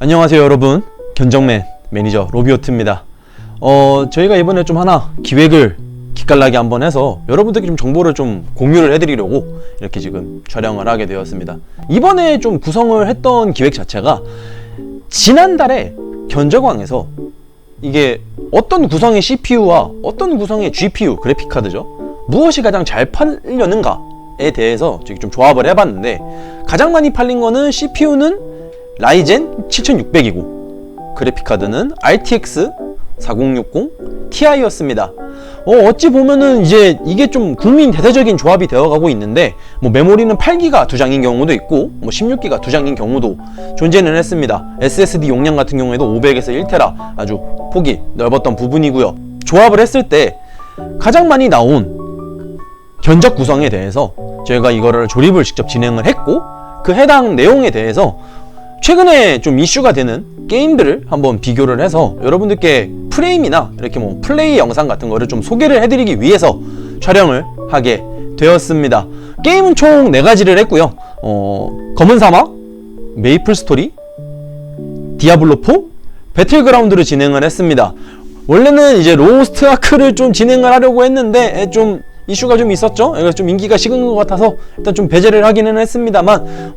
안녕하세요 여러분, 견적맨 매니저 로비오트입니다. 저희가 이번에 좀 하나 기획을 기깔나게 한번 해서 여러분들께 좀 정보를 좀 공유를 해드리려고 이렇게 지금 촬영을 하게 되었습니다. 이번에 좀 구성을 했던 기획 자체가 지난달에 견적왕에서 이게 어떤 구성의 CPU와 어떤 구성의 GPU 그래픽카드죠, 무엇이 가장 잘 팔려는가에 대해서 좀 조합을 해봤는데, 가장 많이 팔린 거는 CPU는 라이젠 7600이고 그래픽카드는 RTX 4060 Ti였습니다. 어찌 보면은 이제 이게 좀 국민 대대적인 조합이 되어가고 있는데, 메모리는 8기가 2장인 경우도 있고 16기가 2장인 경우도 존재는 했습니다. SSD 용량 같은 경우에도 500에서 1테라 아주 폭이 넓었던 부분이고요. 조합을 했을 때 가장 많이 나온 견적 구성에 대해서 저희가 이거를 조립을 직접 진행을 했고, 그 해당 내용에 대해서 최근에 좀 이슈가 되는 게임들을 한번 비교를 해서 여러분들께 프레임이나 이렇게 플레이 영상 같은 거를 좀 소개를 해드리기 위해서 촬영을 하게 되었습니다. 게임은 총 4가지를 했고요. 검은 사막, 메이플 스토리, 디아블로4, 배틀그라운드를 진행을 했습니다. 원래는 이제 로스트 아크를 좀 진행을 하려고 했는데 좀 이슈가 좀 있었죠. 그래서 좀 인기가 식은 것 같아서 일단 좀 배제를 하기는 했습니다만,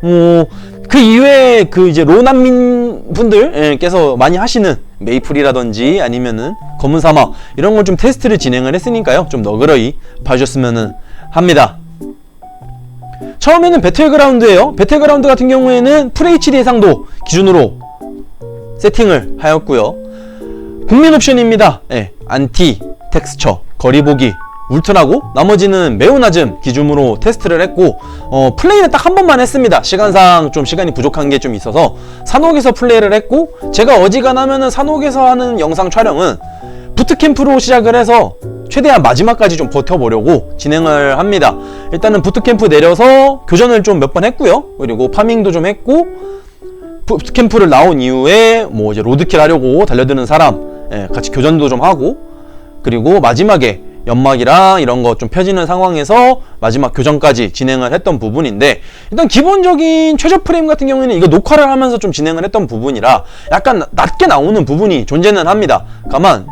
그 이외에 그 이제 로난민 분들께서 많이 하시는 메이플이라든지 아니면은 검은 사막 이런 걸 좀 테스트를 진행을 했으니까요, 좀 너그러이 봐주셨으면 합니다. 처음에는 배틀그라운드예요. 배틀그라운드 같은 경우에는 FHD 해상도 기준으로 세팅을 하였고요. 국민 옵션입니다. 안티, 텍스처, 거리 보기, 울트라고 나머지는 매우 낮음 기준으로 테스트를 했고, 플레이는 딱 한 번만 했습니다. 시간상 좀 시간이 부족한 게 좀 있어서 산옥에서 플레이를 했고, 제가 어지간하면은 산옥에서 하는 영상 촬영은 부트캠프로 시작을 해서 최대한 마지막까지 좀 버텨보려고 진행을 합니다. 일단은 부트캠프 내려서 교전을 좀 몇 번 했고요. 그리고 파밍도 좀 했고, 부트캠프를 나온 이후에 이제 로드킬 하려고 달려드는 사람 같이 교전도 좀 하고, 그리고 마지막에 연막이랑 이런 거 좀 펴지는 상황에서 마지막 교전까지 진행을 했던 부분인데, 일단 기본적인 최저 프레임 같은 경우에는 이거 녹화를 하면서 좀 진행을 했던 부분이라 약간 낮게 나오는 부분이 존재는 합니다. 다만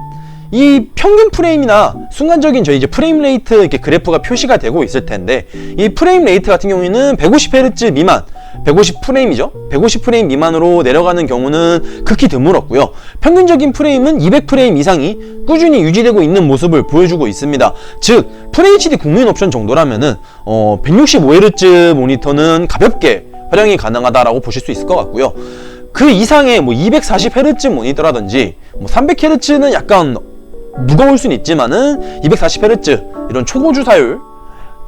이 평균 프레임이나 순간적인 저희 이제 프레임 레이트 이렇게 그래프가 표시가 되고 있을 텐데, 이 프레임 레이트 같은 경우에는 150Hz 미만, 150프레임이죠. 150프레임 미만으로 내려가는 경우는 극히 드물었고요. 평균적인 프레임은 200프레임 이상이 꾸준히 유지되고 있는 모습을 보여주고 있습니다. 즉, FHD 국민 옵션 정도라면은 165Hz 모니터는 가볍게 활용이 가능하다라고 보실 수 있을 것 같고요. 그 이상의 240Hz 모니터라든지 300Hz는 약간 무거울 수는 있지만은 240Hz 이런 초고주사율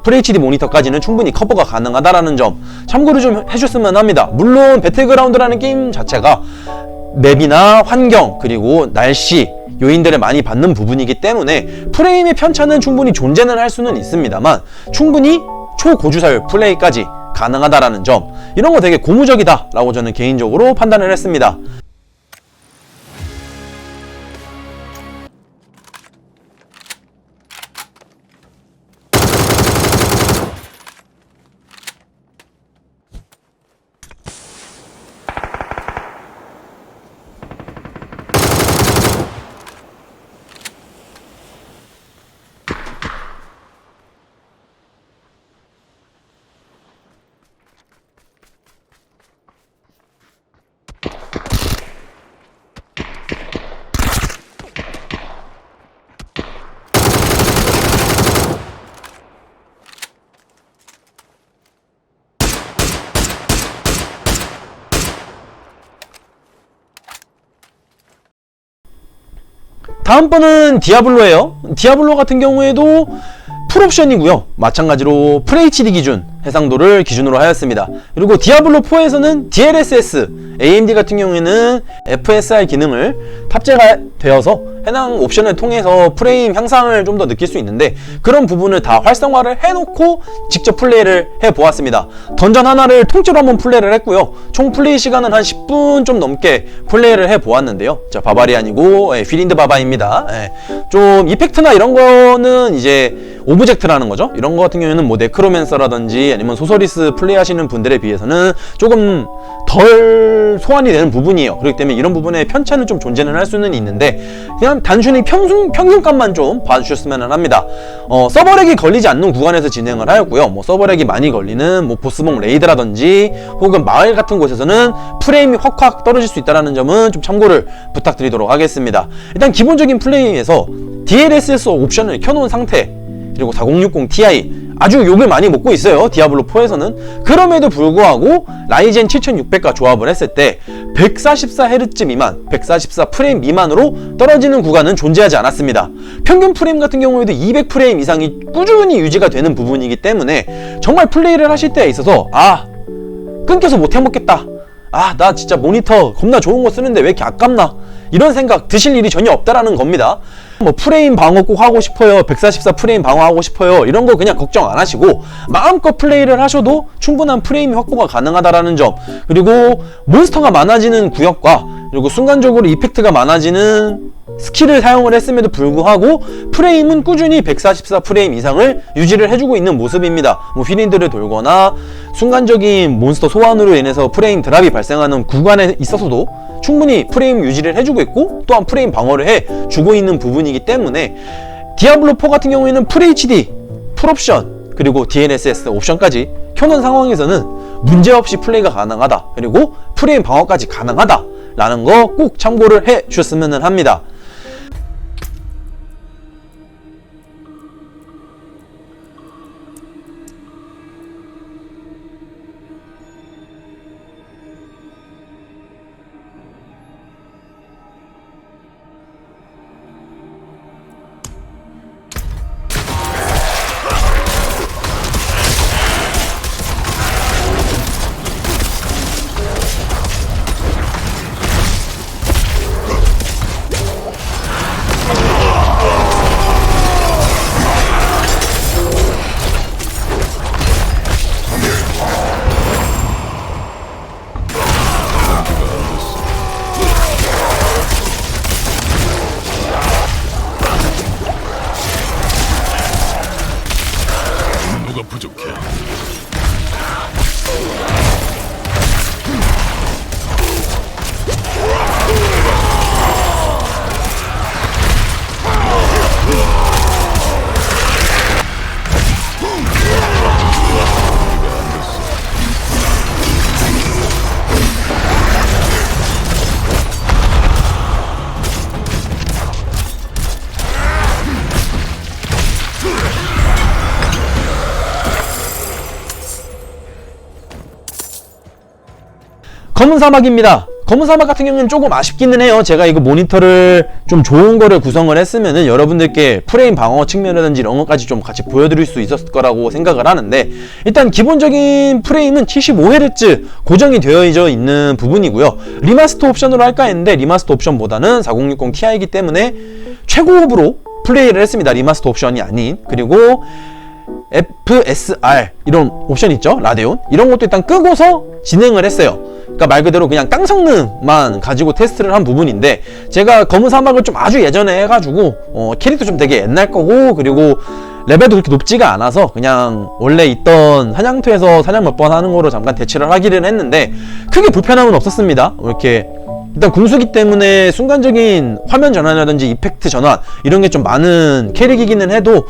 FHD 모니터까지는 충분히 커버가 가능하다라는 점 참고를 좀 해줬으면 합니다. 물론 배틀그라운드라는 게임 자체가 맵이나 환경 그리고 날씨 요인들을 많이 받는 부분이기 때문에 프레임의 편차는 충분히 존재는 할 수는 있습니다만, 충분히 초고주사율 플레이까지 가능하다라는 점, 이런 거 되게 고무적이다 라고 저는 개인적으로 판단을 했습니다. 다음번은 디아블로예요. 디아블로 같은 경우에도 풀옵션이고요. 마찬가지로 FHD 기준 해상도를 기준으로 하였습니다. 그리고 디아블로4에서는 DLSS, AMD 같은 경우에는 FSR 기능을 탑재가 되어서 해당 옵션을 통해서 프레임 향상을 좀 더 느낄 수 있는데, 그런 부분을 다 활성화를 해놓고 직접 플레이를 해보았습니다. 던전 하나를 통째로 한번 플레이를 했고요. 총 플레이 시간은 한 10분 좀 넘게 플레이를 해보았는데요. 자, 바바리안이고 필린드 바바입니다. 좀 이펙트나 이런 거는 이제 오브젝트라는 거죠. 이런 거 같은 경우에는 뭐 네크로맨서라든지 아니면 소서리스 플레이하시는 분들에 비해서는 조금 덜 소환이 되는 부분이에요. 그렇기 때문에 이런 부분에 편차는 좀 존재는 할 수는 있는데 그냥 단순히 평균값만 좀 봐주셨으면 합니다. 서버렉이 걸리지 않는 구간에서 진행을 하였고요. 뭐 서버렉이 많이 걸리는 뭐 보스봉 레이드라든지 혹은 마을 같은 곳에서는 프레임이 확확 떨어질 수 있다는 점은 좀 참고를 부탁드리도록 하겠습니다. 일단 기본적인 플레이에서 DLSS 옵션을 켜놓은 상태, 그리고 4060 Ti 아주 욕을 많이 먹고 있어요. 디아블로4에서는. 그럼에도 불구하고 라이젠 7600과 조합을 했을 때 144Hz 미만, 144프레임 미만으로 떨어지는 구간은 존재하지 않았습니다. 평균 프레임 같은 경우에도 200프레임 이상이 꾸준히 유지가 되는 부분이기 때문에 정말 플레이를 하실 때에 있어서 끊겨서 못 해먹겠다, 나 진짜 모니터 겁나 좋은 거 쓰는데 왜 이렇게 아깝나, 이런 생각 드실 일이 전혀 없다라는 겁니다. 뭐 프레임 방어 꼭 하고 싶어요, 144 프레임 방어하고 싶어요, 이런 거 그냥 걱정 안 하시고 마음껏 플레이를 하셔도 충분한 프레임 확보가 가능하다라는 점, 그리고 몬스터가 많아지는 구역과 그리고 순간적으로 이펙트가 많아지는 스킬을 사용을 했음에도 불구하고 프레임은 꾸준히 144 프레임 이상을 유지를 해주고 있는 모습입니다. 뭐 휘린드를 돌거나 순간적인 몬스터 소환으로 인해서 프레임 드랍이 발생하는 구간에 있어서도 충분히 프레임 유지를 해주고 있고 또한 프레임 방어를 해주고 있는 부분이기 때문에 디아블로4 같은 경우에는 FHD, 풀옵션, 그리고 DLSS 옵션까지 켜놓은 상황에서는 문제없이 플레이가 가능하다, 그리고 프레임 방어까지 가능하다 라는 거 꼭 참고를 해 주셨으면 합니다. 부족해. 검은 사막입니다. 검은 사막 같은 경우는 조금 아쉽기는 해요. 제가 이거 모니터를 좀 좋은 거를 구성을 했으면은 여러분들께 프레임 방어 측면이라든지 이런 것까지 좀 같이 보여드릴 수 있었을 거라고 생각을 하는데, 일단 기본적인 프레임은 75Hz 고정이 되어 있는 부분이고요. 리마스터 옵션으로 할까 했는데 리마스터 옵션보다는 4060 Ti이기 때문에 최고업으로 플레이를 했습니다. 리마스터 옵션이 아닌. 그리고 FSR 이런 옵션 있죠, 라데온, 이런 것도 일단 끄고서 진행을 했어요. 그러니까 말 그대로 그냥 깡 성능만 가지고 테스트를 한 부분인데, 제가 검은 사막을 좀 아주 예전에 해가지고 캐릭터 좀 되게 옛날 거고, 그리고 레벨도 그렇게 높지가 않아서 그냥 원래 있던 사냥터에서 사냥 몇 번 하는 거로 잠깐 대체를 하기는 했는데 크게 불편함은 없었습니다. 이렇게 일단 궁수기 때문에 순간적인 화면 전환이라든지 이펙트 전환 이런 게 좀 많은 캐릭이기는 해도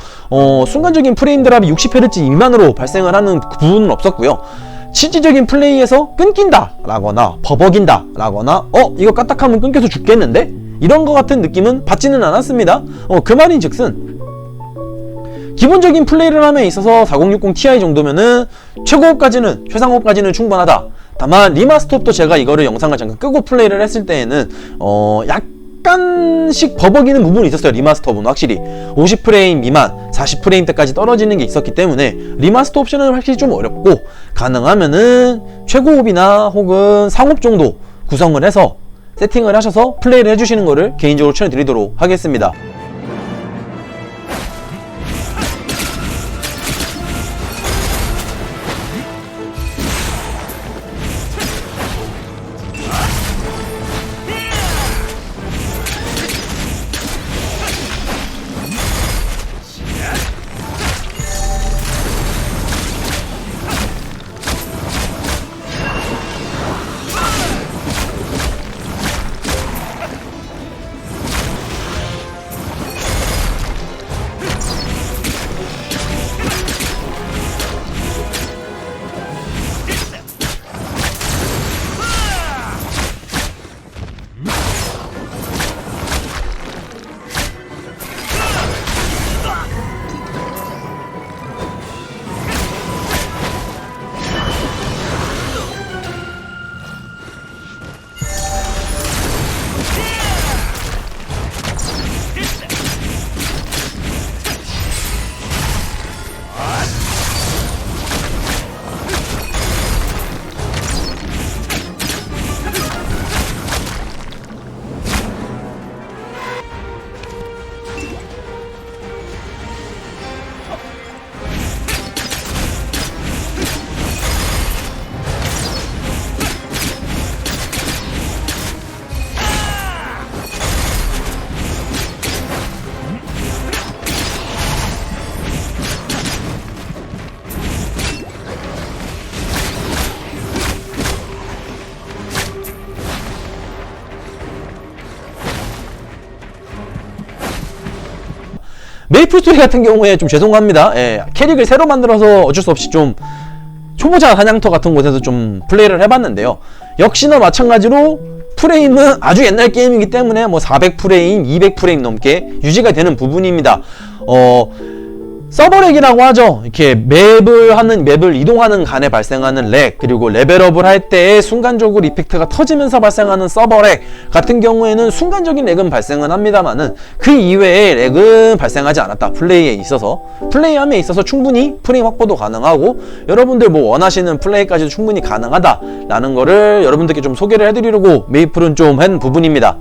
순간적인 프레임 드랍이 60Hz 미만으로 발생을 하는 부분은 없었고요. 실질적인 플레이에서 끊긴다 라거나 버벅인다 라거나 이거 까딱하면 끊겨서 죽겠는데 이런 거 같은 느낌은 받지는 않았습니다. 그 말인 즉슨 기본적인 플레이를 함에 있어서 4060 Ti 정도면은 최고업까지는, 최상업까지는 충분하다. 다만 리마스터업도 제가 이거를 영상을 잠깐 끄고 플레이를 했을 때에는 약간씩 버벅이는 부분이 있었어요. 리마스터업은 확실히 50프레임 미만 40프레임대까지 떨어지는 게 있었기 때문에 리마스터 옵션은 확실히 좀 어렵고, 가능하면은 최고업이나 혹은 상업 정도 구성을 해서 세팅을 하셔서 플레이를 해주시는 거를 개인적으로 추천드리도록 하겠습니다. 메이플 스토리 같은 경우에 좀 죄송합니다. 예, 캐릭을 새로 만들어서 어쩔 수 없이 좀 초보자 사냥터 같은 곳에서 좀 플레이를 해봤는데요. 역시나 마찬가지로 프레임은 아주 옛날 게임이기 때문에 뭐 400프레임, 200프레임 넘게 유지가 되는 부분입니다. 서버렉이라고 하죠. 이렇게 맵을 이동하는 간에 발생하는 렉, 그리고 레벨업을 할 때 순간적으로 이펙트가 터지면서 발생하는 서버렉 같은 경우에는 순간적인 렉은 발생은 합니다만은 그 이외에 렉은 발생하지 않았다. 플레이함에 있어서 충분히 프레임 확보도 가능하고 여러분들 뭐 원하시는 플레이까지도 충분히 가능하다라는 거를 여러분들께 좀 소개를 해드리려고 메이플은 좀 한 부분입니다.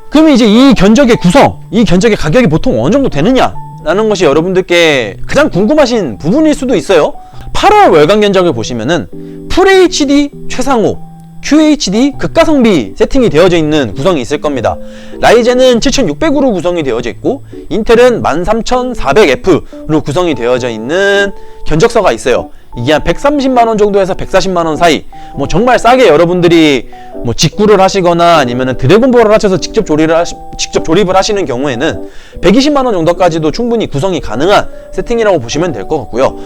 그러면 이제 이 견적의 구성, 이 견적의 가격이 보통 어느 정도 되느냐 라는 것이 여러분들께 가장 궁금하신 부분일 수도 있어요. 8월 월간 견적을 보시면은 FHD 최상호, QHD 극가성비 세팅이 되어져 있는 구성이 있을 겁니다. 라이젠은 7600으로 구성이 되어져 있고 인텔은 13400F로 구성이 되어져 있는 견적서가 있어요. 이게 한 130만원 정도에서 140만원 사이, 뭐 정말 싸게 여러분들이 뭐 직구를 하시거나 아니면은 드래곤볼을 하셔서 직접 조립을 하시는 경우에는 120만원 정도까지도 충분히 구성이 가능한 세팅이라고 보시면 될 것 같고요.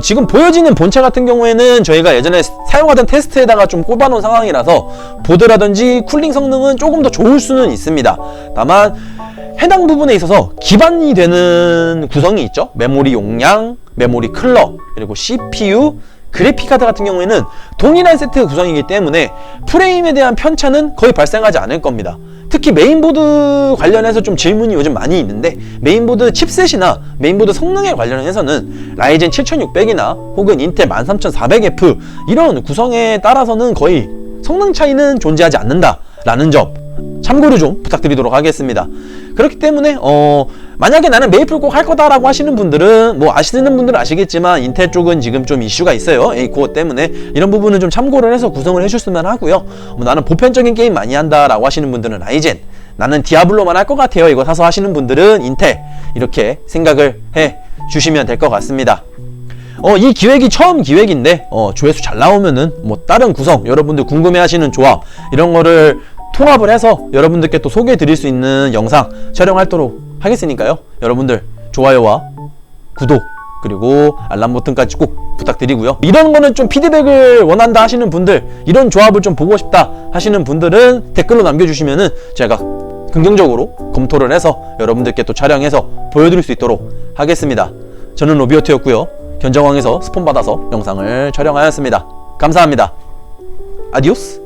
지금 보여지는 본체 같은 경우에는 저희가 예전에 사용하던 테스트에다가 좀 꼽아놓은 상황이라서 보드라든지 쿨링 성능은 조금 더 좋을 수는 있습니다. 다만 해당 부분에 있어서 기반이 되는 구성이 있죠. 메모리 용량, 메모리 클럭, 그리고 CPU, 그래픽카드 같은 경우에는 동일한 세트 구성이기 때문에 프레임에 대한 편차는 거의 발생하지 않을 겁니다. 특히 메인보드 관련해서 좀 질문이 요즘 많이 있는데 메인보드 칩셋이나 메인보드 성능에 관련해서는 라이젠 7600이나 혹은 인텔 13400F 이런 구성에 따라서는 거의 성능 차이는 존재하지 않는다라는 점 참고를 좀 부탁드리도록 하겠습니다. 그렇기 때문에 만약에 나는 메이플 꼭 할 거다라고 하시는 분들은 뭐 아시는 분들은 아시겠지만 인텔 쪽은 지금 좀 이슈가 있어요. A코어 때문에 이런 부분은 좀 참고를 해서 구성을 해주셨으면 하고요. 나는 보편적인 게임 많이 한다라고 하시는 분들은 라이젠, 나는 디아블로만 할 것 같아요 이거 사서 하시는 분들은 인텔 이렇게 생각을 해 주시면 될 것 같습니다. 이 기획이 처음 기획인데 조회수 잘 나오면은 뭐 다른 구성 여러분들 궁금해하시는 조합 이런 거를 통합을 해서 여러분들께 또 소개해 드릴 수 있는 영상 촬영하도록 하겠으니까요. 여러분들 좋아요와 구독 그리고 알람 버튼까지 꼭 부탁드리고요. 이런 거는 좀 피드백을 원한다 하시는 분들, 이런 조합을 좀 보고 싶다 하시는 분들은 댓글로 남겨주시면은 제가 긍정적으로 검토를 해서 여러분들께 또 촬영해서 보여드릴 수 있도록 하겠습니다. 저는 로비오트였고요. 견적왕에서 스폰 받아서 영상을 촬영하였습니다. 감사합니다. 아디오스.